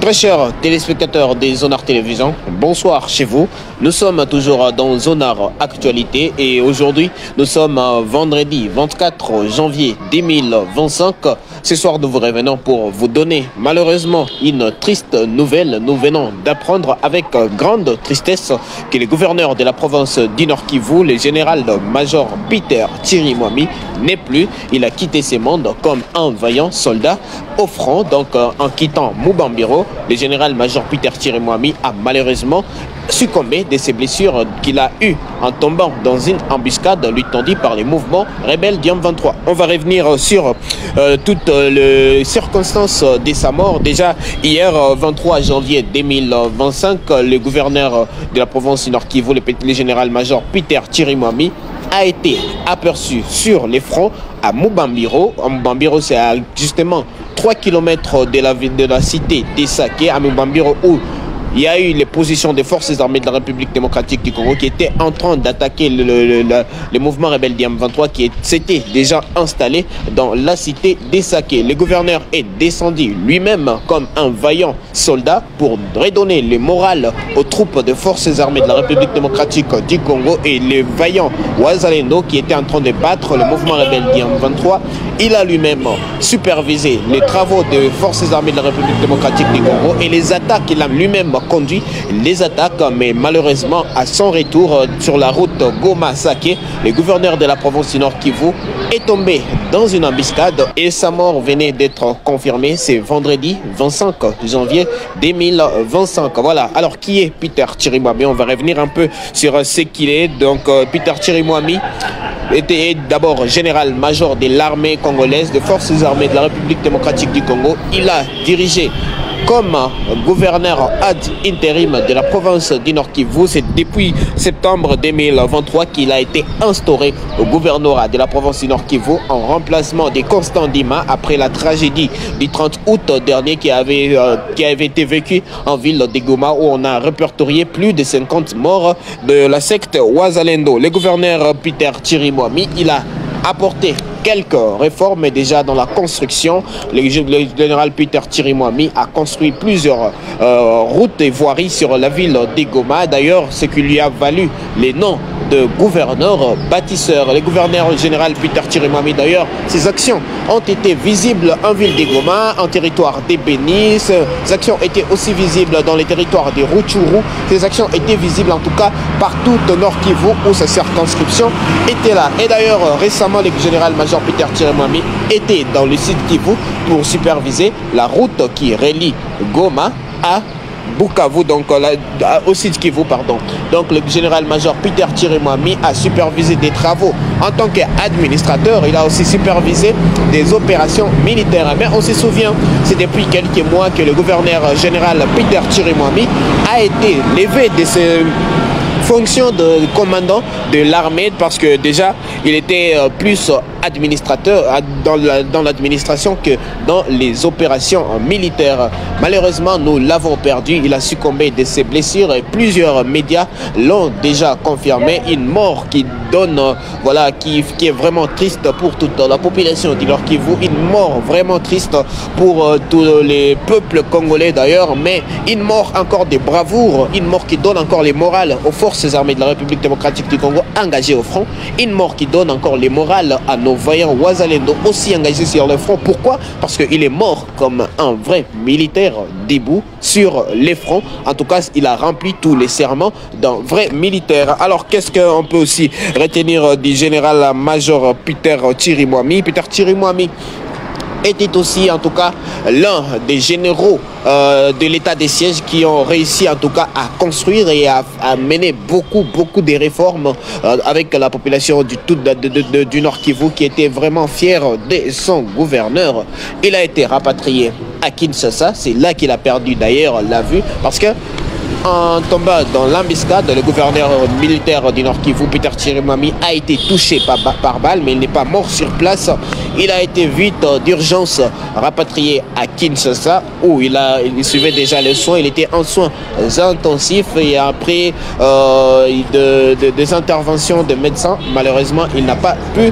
Très chers téléspectateurs des Zonard Télévision, bonsoir chez vous. Nous sommes toujours dans Zonard Actualité et aujourd'hui nous sommes vendredi 24 janvier 2025. Ce soir nous vous revenons pour vous donner malheureusement une triste nouvelle. Nous venons d'apprendre avec grande tristesse que le gouverneur de la province du Nord Kivu, le général-major Peter Chirimwami, n'est plus. Il a quitté ce monde comme un vaillant soldat au front. Donc en quittant Mubambiro, le général-major Peter Chirimwami a malheureusement succombé de ses blessures qu'il a eues en tombant dans une embuscade lui tendue par les mouvements rebelles du M23. On va revenir sur toutes les circonstances de sa mort. Déjà hier 23 janvier 2025, le gouverneur de la province du Nord Kivu, le général-major Peter Chirimwami, a été aperçu sur les fronts à Mubambiro. Mubambiro, c'est à justement 3 km de la ville de la cité d'Essaké, à Mubambiro, où il y a eu les positions des forces armées de la République démocratique du Congo qui étaient en train d'attaquer le mouvement rebelle du M23 qui s'était déjà installé dans la cité d'Essaké. Le gouverneur est descendu lui-même comme un vaillant soldat pour redonner le moral aux troupes des forces armées de la République démocratique du Congo et les vaillants Wazalendo qui étaient en train de battre le mouvement rebelle du M23. Il a lui-même supervisé les travaux des forces armées de la République démocratique du Congo et les attaques qu'il a lui-même conduit les attaques, mais malheureusement à son retour sur la route Goma-Saké, le gouverneur de la province du Nord Kivu est tombé dans une embuscade et sa mort venait d'être confirmée. C'est vendredi 25 janvier 2025. Voilà. Alors qui est Peter Chirimwami? On va revenir un peu sur ce qu'il est. Donc Peter Chirimwami était d'abord général-major de l'armée congolaise, des forces armées de la République démocratique du Congo. Il a dirigé comme gouverneur ad intérim de la province du Nord Kivu. C'est depuis septembre 2023 qu'il a été instauré au gouvernorat de la province du Nord Kivu en remplacement de Constant Dima après la tragédie du 30 août dernier qui avait été vécue en ville de Goma où on a répertorié plus de 50 morts de la secte Wazalendo. Le gouverneur Peter Chirimwami, il a apporté quelques réformes déjà dans la construction. Le général Peter Chirimwami a construit plusieurs routes et voiries sur la ville de Goma. D'ailleurs, ce qui lui a valu les noms de gouverneur bâtisseur. Le gouverneur général Peter Chirimwami, d'ailleurs, ses actions ont été visibles en ville de Goma, en territoire des Bénis. Ces actions étaient aussi visibles dans les territoires de Rutshuru. Ces actions étaient visibles en tout cas partout au Nord Kivu où sa circonscription était là. Et d'ailleurs, récemment, le général-major Peter Chirimwami était dans le sud Kivu pour superviser la route qui relie Goma à Bukavu, donc au sud Kivu, pardon. Donc le général-major Peter Chirimwami a supervisé des travaux en tant qu'administrateur. Il a aussi supervisé des opérations militaires. Mais on se souvient, c'est depuis quelques mois que le gouverneur général Peter Chirimwami a été levé de ses fonction de commandant de l'armée parce que déjà il était plus administrateur dans l'administration que dans les opérations militaires. Malheureusement, nous l'avons perdu. Il a succombé de ses blessures et plusieurs médias l'ont déjà confirmé. Une mort qui donne, voilà, qui est vraiment triste pour toute la population du Nord Kivu. Une mort vraiment triste pour tous les peuples congolais d'ailleurs, mais une mort encore de bravoure, une mort qui donne encore les morales aux forces armées de la République démocratique du Congo engagées au front, une mort qui donne encore les morales à nos vaillants Wazalendo aussi engagés sur le front. Pourquoi? Parce qu'il est mort comme un vrai militaire debout sur les fronts. En tout cas, il a rempli tous les serments d'un vrai militaire. Alors, qu'est-ce qu'on peut aussi retenir du général-major Peter Chirimwami? Peter Chirimwami était aussi en tout cas l'un des généraux de l'état des sièges qui ont réussi en tout cas à construire et à mener beaucoup de réformes avec la population du Nord Kivu qui était vraiment fière de son gouverneur. Il a été rapatrié à Kinshasa, c'est là qu'il a perdu d'ailleurs la vue parce que en tombant dans l'embuscade, le gouverneur militaire du Nord Kivu, Peter Chirimwami, a été touché par balle, mais il n'est pas mort sur place. Il a été vite d'urgence rapatrié à Kinshasa où il suivait déjà les soins. Il était en soins intensifs et après des interventions de médecins, malheureusement, il n'a pas pu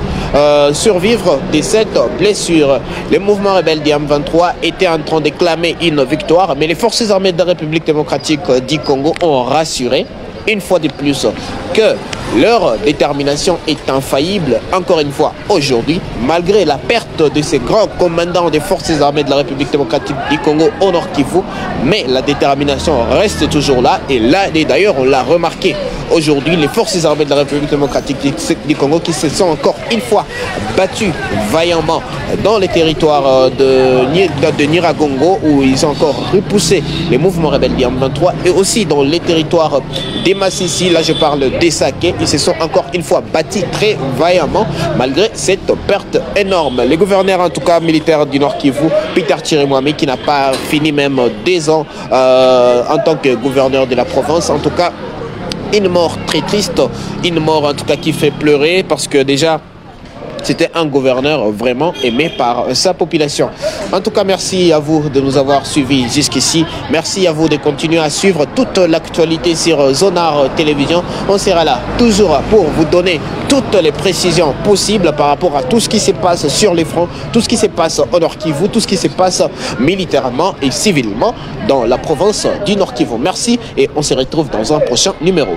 survivre de cette blessure. Les mouvements rebelles du M23 étaient en train de clamer une victoire, mais les forces armées de la République démocratique du Congo ont rassuré une fois de plus que leur détermination est infaillible, encore une fois aujourd'hui, malgré la perte de ces grands commandants des forces armées de la République démocratique du Congo au Nord Kivu, mais la détermination reste toujours là, et là, et d'ailleurs on l'a remarqué aujourd'hui, les forces armées de la République démocratique du Congo qui se sont encore une fois battues vaillamment dans les territoires de Nyiragongo, où ils ont encore repoussé les mouvements rebelles du M23, et aussi dans les territoires des Massissi, là je parle des Saké, ils se sont encore une fois battus très vaillamment malgré cette perte énorme. Les gouverneurs en tout cas militaires du Nord Kivu, Peter Chirimwami qui n'a pas fini même 2 ans en tant que gouverneur de la province, en tout cas une mort très triste, une mort en tout cas qui fait pleurer parce que déjà c'était un gouverneur vraiment aimé par sa population. En tout cas, merci à vous de nous avoir suivis jusqu'ici. Merci à vous de continuer à suivre toute l'actualité sur Zonar Télévision. On sera là toujours pour vous donner toutes les précisions possibles par rapport à tout ce qui se passe sur les fronts, tout ce qui se passe au Nord Kivu, tout ce qui se passe militairement et civilement dans la province du Nord Kivu. Merci et on se retrouve dans un prochain numéro.